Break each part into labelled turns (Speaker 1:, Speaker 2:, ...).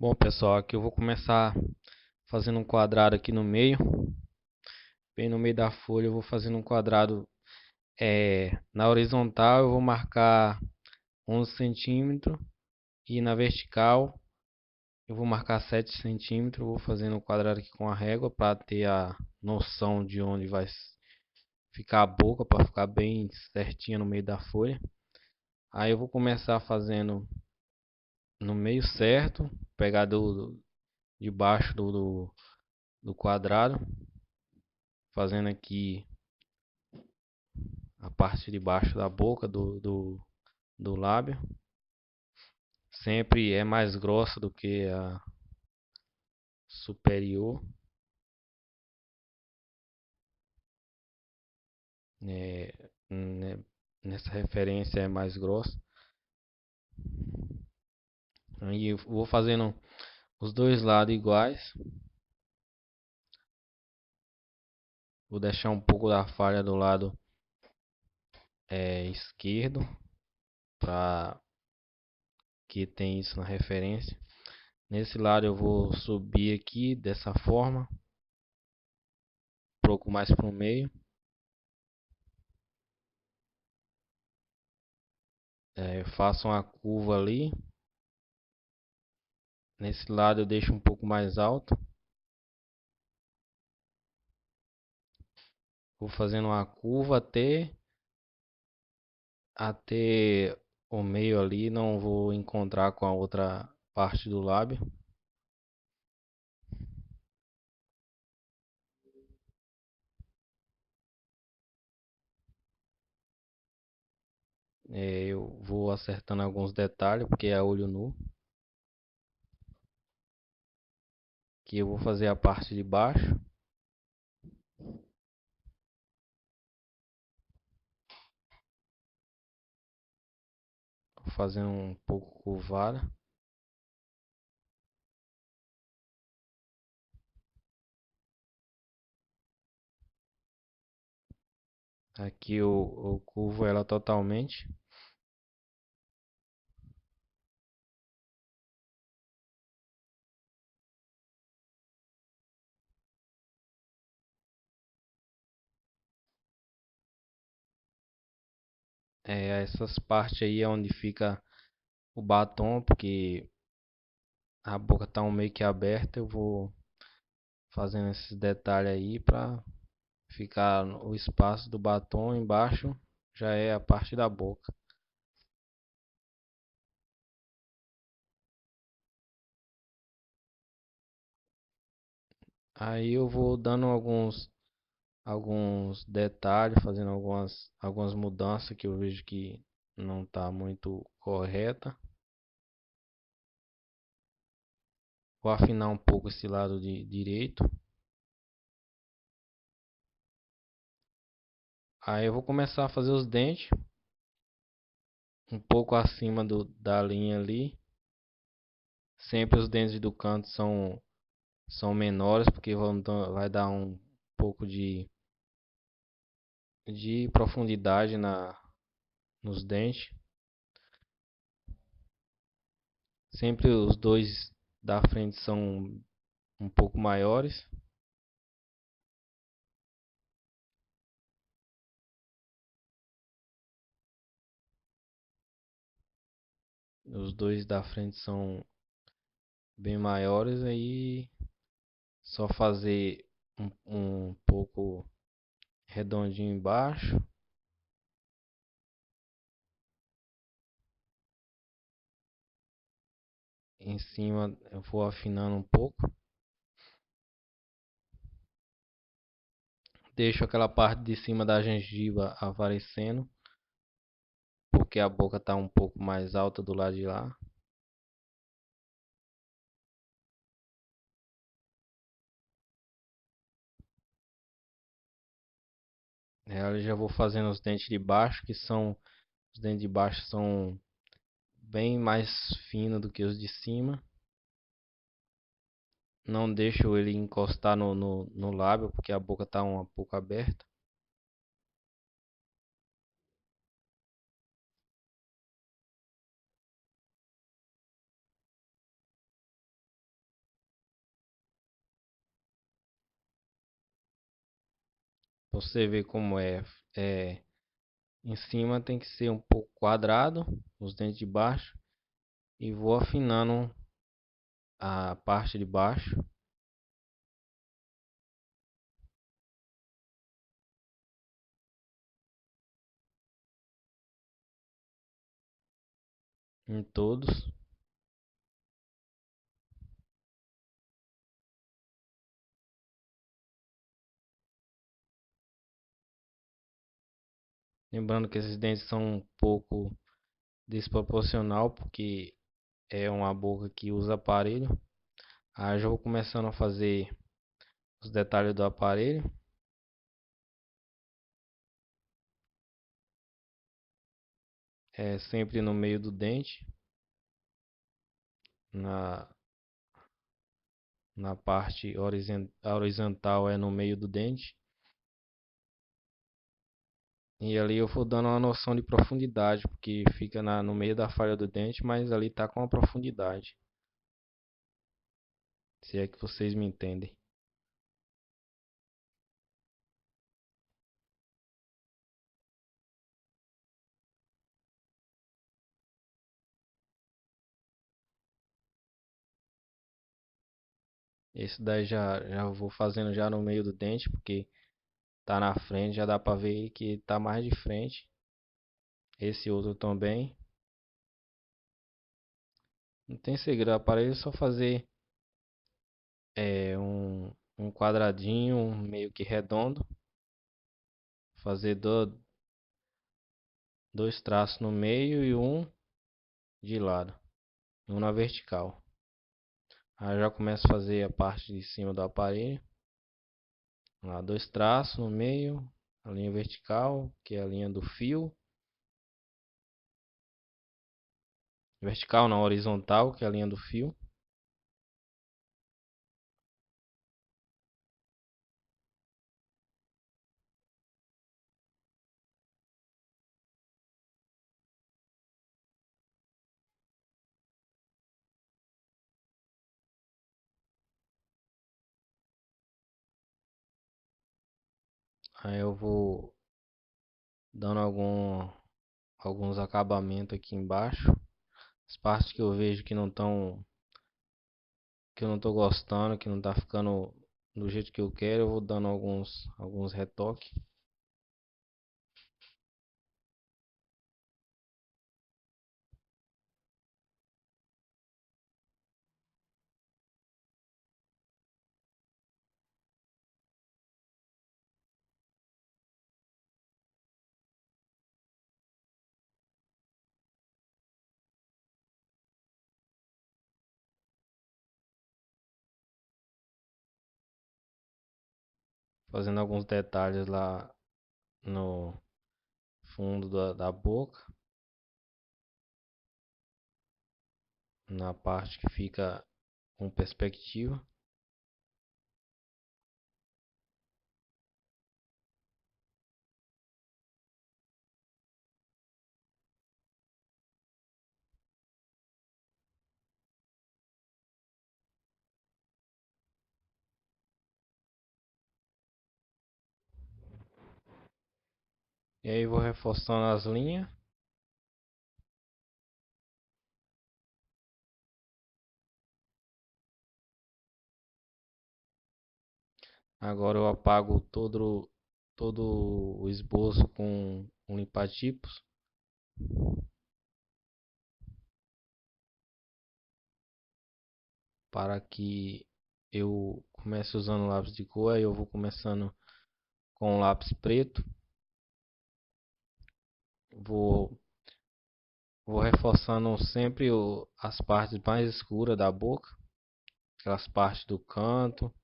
Speaker 1: Bom, pessoal, aqui eu vou começar fazendo um quadrado aqui no meio, bem no meio da folha. Eu vou fazendo um quadrado na horizontal. Eu vou marcar 11 centímetros e na vertical eu vou marcar 7 centímetros. Vou fazendo um quadrado aqui com a régua para ter a noção de onde vai ficar a boca, para ficar bem certinha no meio da folha. Aí eu vou começar fazendo no meio certo, pegar de baixo do quadrado, fazendo aqui a parte de baixo da boca do lábio. Sempre é mais grossa do que a superior. É, né, nessa referência é mais grossa. Aí eu vou fazendo os dois lados iguais. Vou deixar um pouco da falha do lado esquerdo, para que tem isso na referência. Nesse lado eu vou subir aqui dessa forma, um pouco mais para o meio. Eu faço uma curva ali. Nesse lado eu deixo um pouco mais alto. Vou fazendo uma curva até o meio ali. Não vou encontrar com a outra parte do lábio. Eu vou acertando alguns detalhes porque é olho nu. Aqui eu vou fazer a parte de baixo. Vou fazer um pouco curvada. Aqui eu curvo ela totalmente. Essas partes aí é onde fica o batom, porque a boca tá meio que aberta. Eu vou fazendo esses detalhes aí para ficar o espaço do batom embaixo, já é a parte da boca. Aí eu vou dando alguns detalhes, fazendo algumas mudanças que eu vejo que não está muito correta. Vou afinar um pouco esse lado de direito. Aí eu vou começar a fazer os dentes um pouco acima da linha ali. Sempre os dentes do canto são menores, porque vai dar um pouco de profundidade nos dentes. Sempre os dois da frente são um pouco maiores. Os dois da frente são bem maiores. Aí só fazer um pouco redondinho embaixo. Em cima eu vou afinando um pouco. Deixo aquela parte de cima da gengiva aparecendo, porque a boca está um pouco mais alta do lado de lá. Eu já vou fazendo os dentes de baixo, que são os dentes de baixo são bem mais finos do que os de cima. Não deixo ele encostar no lábio, porque a boca está um pouco aberta. Você ver como é, em cima tem que ser um pouco quadrado, os dentes de baixo, e vou afinando a parte de baixo em todos. Lembrando que esses dentes são um pouco desproporcional porque é uma boca que usa aparelho. Aí eu já vou começando a fazer os detalhes do aparelho, sempre no meio do dente, na, na parte horizontal é no meio do dente. E ali eu vou dando uma noção de profundidade, porque fica no meio da falha do dente, mas ali tá com a profundidade. Se é que vocês me entendem. Esse daí já vou fazendo já no meio do dente, porque tá na frente, já dá pra ver que tá mais de frente. Esse outro também. Não tem segredo, o aparelho é só fazer um quadradinho meio que redondo. Fazer dois traços no meio e um de lado. Um na vertical. Aí eu já começo a fazer a parte de cima do aparelho. Lá, dois traços no meio. A linha vertical, que é a linha do fio. Vertical não, horizontal, que é a linha do fio. Aí eu vou dando alguns acabamentos aqui embaixo. As partes que eu vejo que eu não tô gostando, que não tá ficando do jeito que eu quero, eu vou dando alguns retoques. Fazendo alguns detalhes lá no fundo da boca, na parte que fica com perspectiva. E aí vou reforçando as linhas. Agora eu apago todo o esboço com um limpa-tipos para que eu comece usando lápis de cor. Aí eu vou começando com lápis preto. Vou, vou reforçando sempre as partes mais escuras da boca, aquelas partes do canto.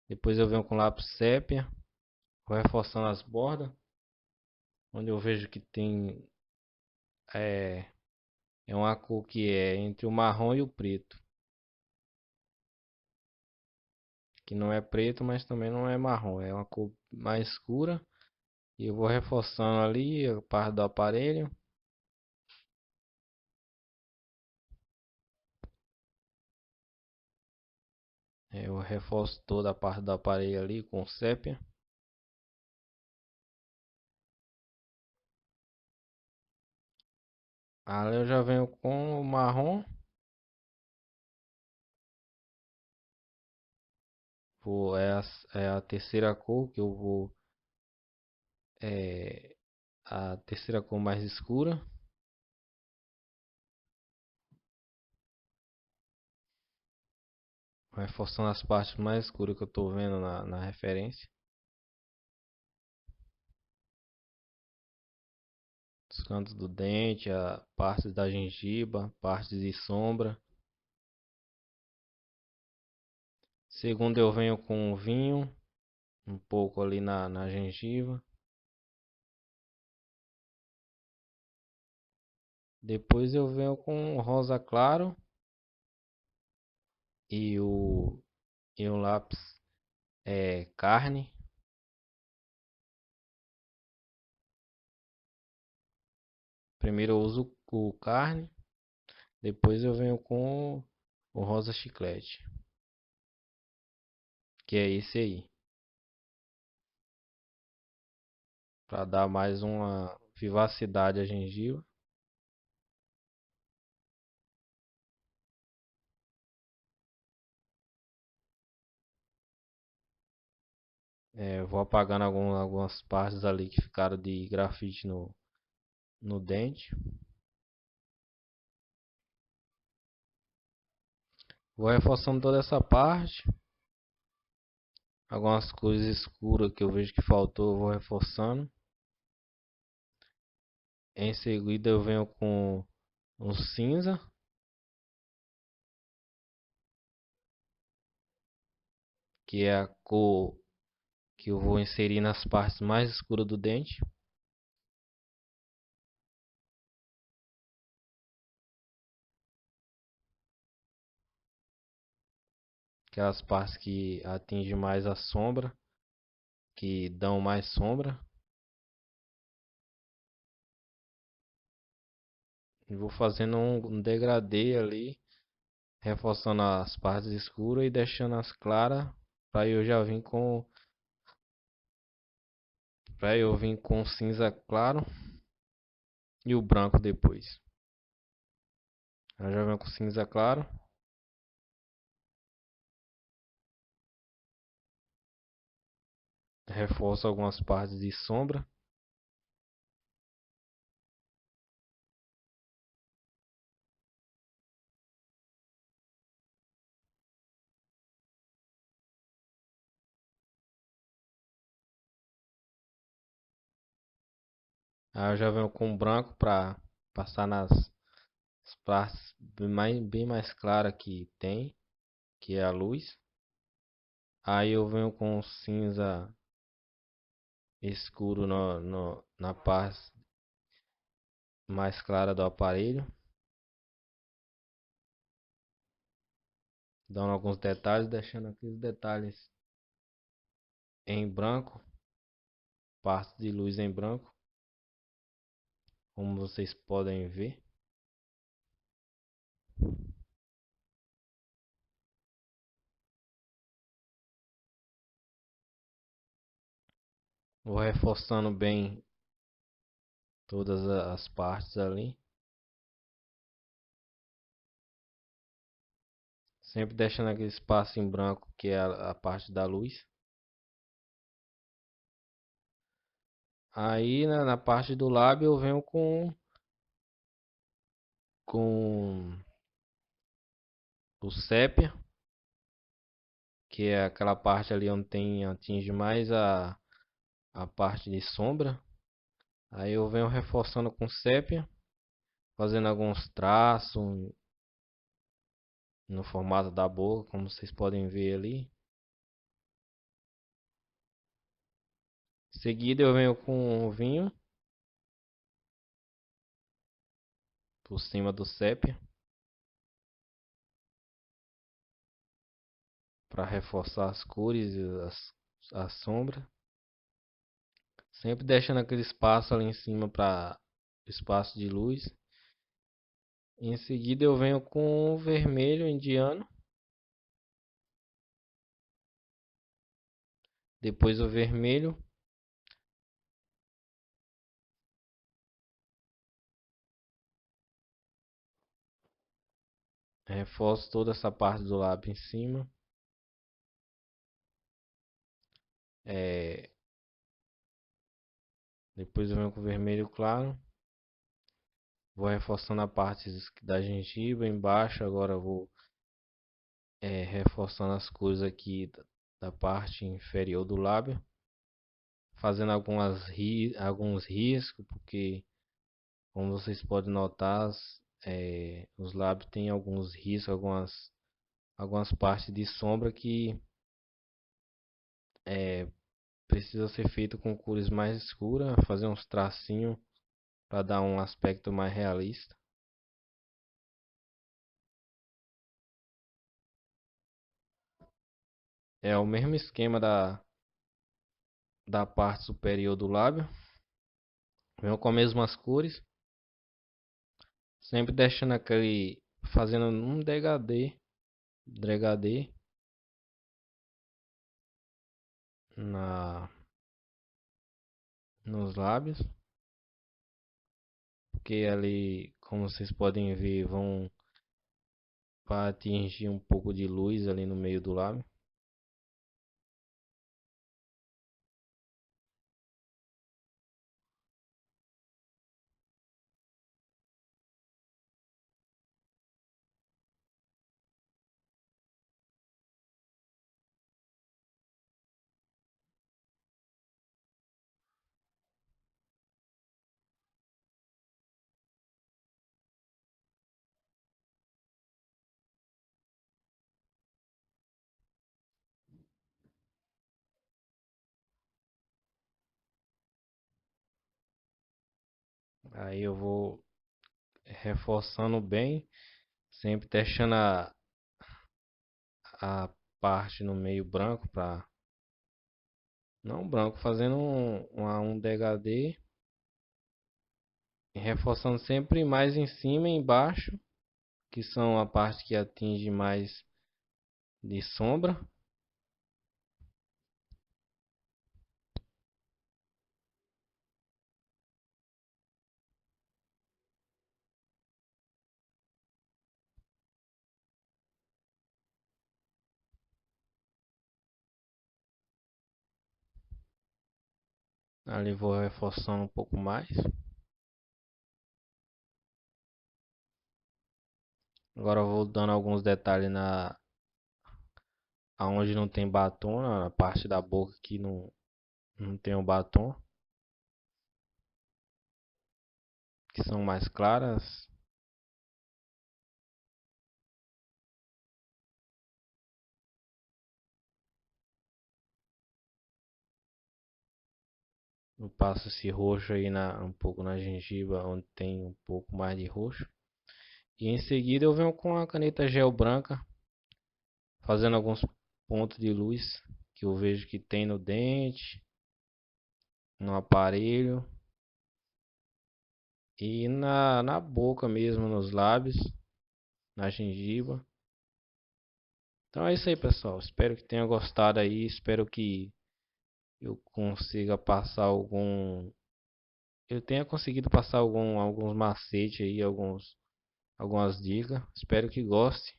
Speaker 1: Depois eu venho com lápis sépia, vou reforçando as bordas, onde eu vejo que tem é, é uma cor que é entre o marrom e o preto, que não é preto, mas também não é marrom, é uma cor mais escura. E eu vou reforçando ali a parte do aparelho. Eu reforço toda a parte do aparelho ali com sépia. Ali eu já venho com o marrom. É a terceira cor que eu vou. É a terceira cor mais escura. Reforçando as partes mais escuras que eu tô vendo na referência. Os cantos do dente, a partes da gengiba, partes de sombra. Segundo eu venho com vinho, um pouco ali na gengiva. Depois eu venho com rosa claro e o lápis carne. Primeiro eu uso o carne, depois eu venho com o rosa chiclete, que é esse aí, para dar mais uma vivacidade à gengiva. Eu vou apagando algumas partes ali que ficaram de grafite no dente. Vou reforçando toda essa parte. Algumas cores escuras que eu vejo que faltou, eu vou reforçando. Em seguida eu venho com o cinza, que é a cor que eu vou inserir nas partes mais escuras do dente. Aquelas partes que atingem mais a sombra, que dão mais sombra. E vou fazendo um degradê ali, reforçando as partes escuras e deixando as claras, para eu já vir com para eu vir com o cinza claro e o branco depois. Eu já venho com cinza claro, reforço algumas partes de sombra. Aí eu já venho com branco para passar nas partes bem mais claras que tem, que é a luz. Aí eu venho com cinza escuro na parte mais clara do aparelho, dando alguns detalhes, deixando aqueles detalhes em branco, partes de luz em branco, como vocês podem ver. Vou reforçando bem todas as partes ali, sempre deixando aquele espaço em branco que é a parte da luz. Aí na parte do lábio eu venho com o sépia, que é aquela parte ali onde atinge mais a parte de sombra. Aí eu venho reforçando com sépia, fazendo alguns traços no formato da boca, como vocês podem ver ali. Em seguida eu venho com o vinho por cima do sépia para reforçar as cores e a sombra. Sempre deixando aquele espaço ali em cima para espaço de luz. Em seguida eu venho com o vermelho indiano, depois o vermelho, Reforço toda essa parte do lábio em cima. É, depois eu venho com o vermelho claro. Vou reforçando a parte da gengiva embaixo. Agora eu vou reforçando as cores aqui da parte inferior do lábio. Fazendo alguns riscos, porque como vocês podem notar, os lábios têm alguns riscos, algumas partes de sombra que é, precisa ser feito com cores mais escuras, fazer uns tracinhos para dar um aspecto mais realista. É o mesmo esquema da parte superior do lábio. Venho com as mesmas cores, sempre deixando aquele, fazendo um degradê na nos lábios, porque ali, como vocês podem ver, vão para atingir um pouco de luz ali no meio do lábio. Aí eu vou reforçando bem, sempre deixando a parte no meio branco para não branco, fazendo um degradê e reforçando sempre mais em cima e embaixo, que são a parte que atinge mais de sombra. Ali vou reforçando um pouco mais. Agora eu vou dando alguns detalhes na aonde não tem batom, na parte da boca que não tem o batom, que são mais claras. Eu passo esse roxo aí um pouco na gengiva, onde tem um pouco mais de roxo. E em seguida eu venho com a caneta gel branca, fazendo alguns pontos de luz que eu vejo que tem no dente, no aparelho e na boca mesmo, nos lábios, na gengiva. Então é isso aí, pessoal. Espero que tenham gostado aí. Espero que eu consiga passar eu tenha conseguido passar alguns macetes aí, algumas dicas. Espero que goste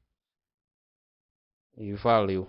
Speaker 1: e valeu.